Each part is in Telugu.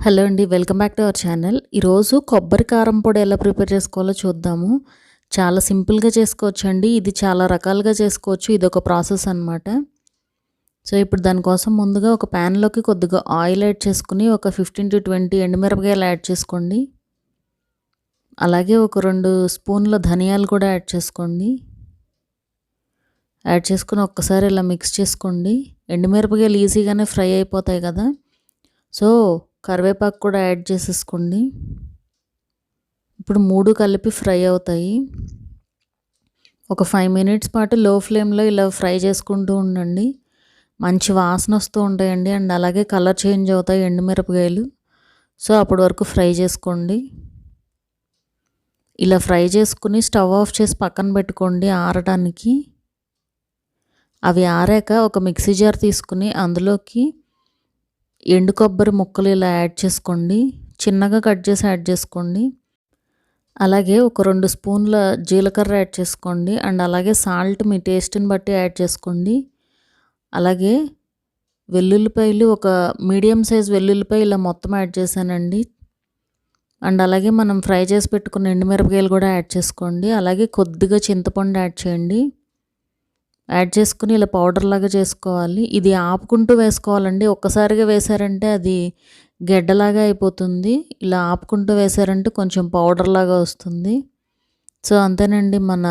హలో అండి, welcome back to our channel. ఈరోజు కొబ్బరి కారం పొడి ఎలా ప్రిపేర్ చేసుకోవాలో చూద్దాము. చాలా సింపుల్గా చేసుకోవచ్చండి. ఇది చాలా రకాలుగా చేసుకోవచ్చు. ఇది ఒక ప్రాసెస్ అనమాట. సో ఇప్పుడు దానికోసం ముందుగా ఒక ప్యాన్లోకి కొద్దిగా ఆయిల్ యాడ్ చేసుకుని ఒక 15 to 20 ఎండుమిరపకాయలు యాడ్ చేసుకోండి. అలాగే ఒక 2 స్పూన్ల ధనియాలు కూడా యాడ్ చేసుకోండి. యాడ్ చేసుకుని ఒక్కసారి ఇలా మిక్స్ చేసుకోండి. ఎండుమిరపకాయలు ఈజీగానే ఫ్రై అయిపోతాయి కదా. సో కరివేపాకు కూడా యాడ్ చేసేసుకోండి. ఇప్పుడు 3 కలిపి ఫ్రై అవుతాయి. ఒక 5 minutes పాటు లో ఫ్లేమ్లో ఇలా ఫ్రై చేసుకుంటూ ఉండండి. మంచి వాసన వస్తూ ఉంటాయండి. అండ్ అలాగే కలర్ చేంజ్ అవుతాయి ఎండుమిరపకాయలు. సో అప్పటి వరకు ఫ్రై చేసుకోండి. ఇలా ఫ్రై చేసుకుని స్టవ్ ఆఫ్ చేసి పక్కన పెట్టుకోండి ఆరడానికి. అవి ఆరాక ఒక మిక్సీ జార్ తీసుకుని అందులోకి ఎండు కొబ్బరి ముక్కలు ఇలా యాడ్ చేసుకోండి. చిన్నగా కట్ చేసి యాడ్ చేసుకోండి. అలాగే ఒక 2 స్పూన్ల జీలకర్ర యాడ్ చేసుకోండి. అండ్ అలాగే సాల్ట్ మీ టేస్ట్ని బట్టి యాడ్ చేసుకోండి. అలాగే వెల్లుల్లిపాయలు ఒక మీడియం సైజ్ వెల్లుల్లిపాయ ఇలా మొత్తం యాడ్ చేశానండి. అండ్ అలాగే మనం ఫ్రై చేసి పెట్టుకున్న ఎండుమిరపకాయలు కూడా యాడ్ చేసుకోండి. అలాగే కొద్దిగా చింతపండు యాడ్ చేయండి. యాడ్ చేసుకుని ఇలా పౌడర్ లాగా చేసుకోవాలి. ఇది ఆపుకుంటూ వేసుకోవాలండి. ఒక్కసారిగా వేసారంటే అది గెడ్డలాగా అయిపోతుంది. ఇలా ఆపుకుంటూ వేసారంటే కొంచెం పౌడర్ లాగా వస్తుంది. సో అంతేనండి, మన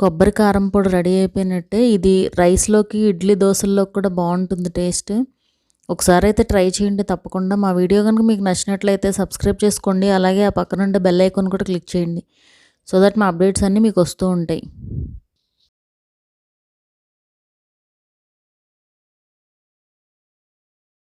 కొబ్బరి కారం పొడి రెడీ అయిపోయినట్టే. ఇది రైస్లోకి, ఇడ్లీ, దోశల్లోకి కూడా బాగుంటుంది టేస్ట్. ఒకసారి అయితే ట్రై చేయండి తప్పకుండా. మా వీడియో కనుక మీకు నచ్చినట్లయితే సబ్స్క్రైబ్ చేసుకోండి. అలాగే ఆ పక్కన ఉండే బెల్ ఐకాన్ కూడా క్లిక్ చేయండి. సో దట్ మా అప్డేట్స్ అన్నీ మీకు వస్తూ ఉంటాయి.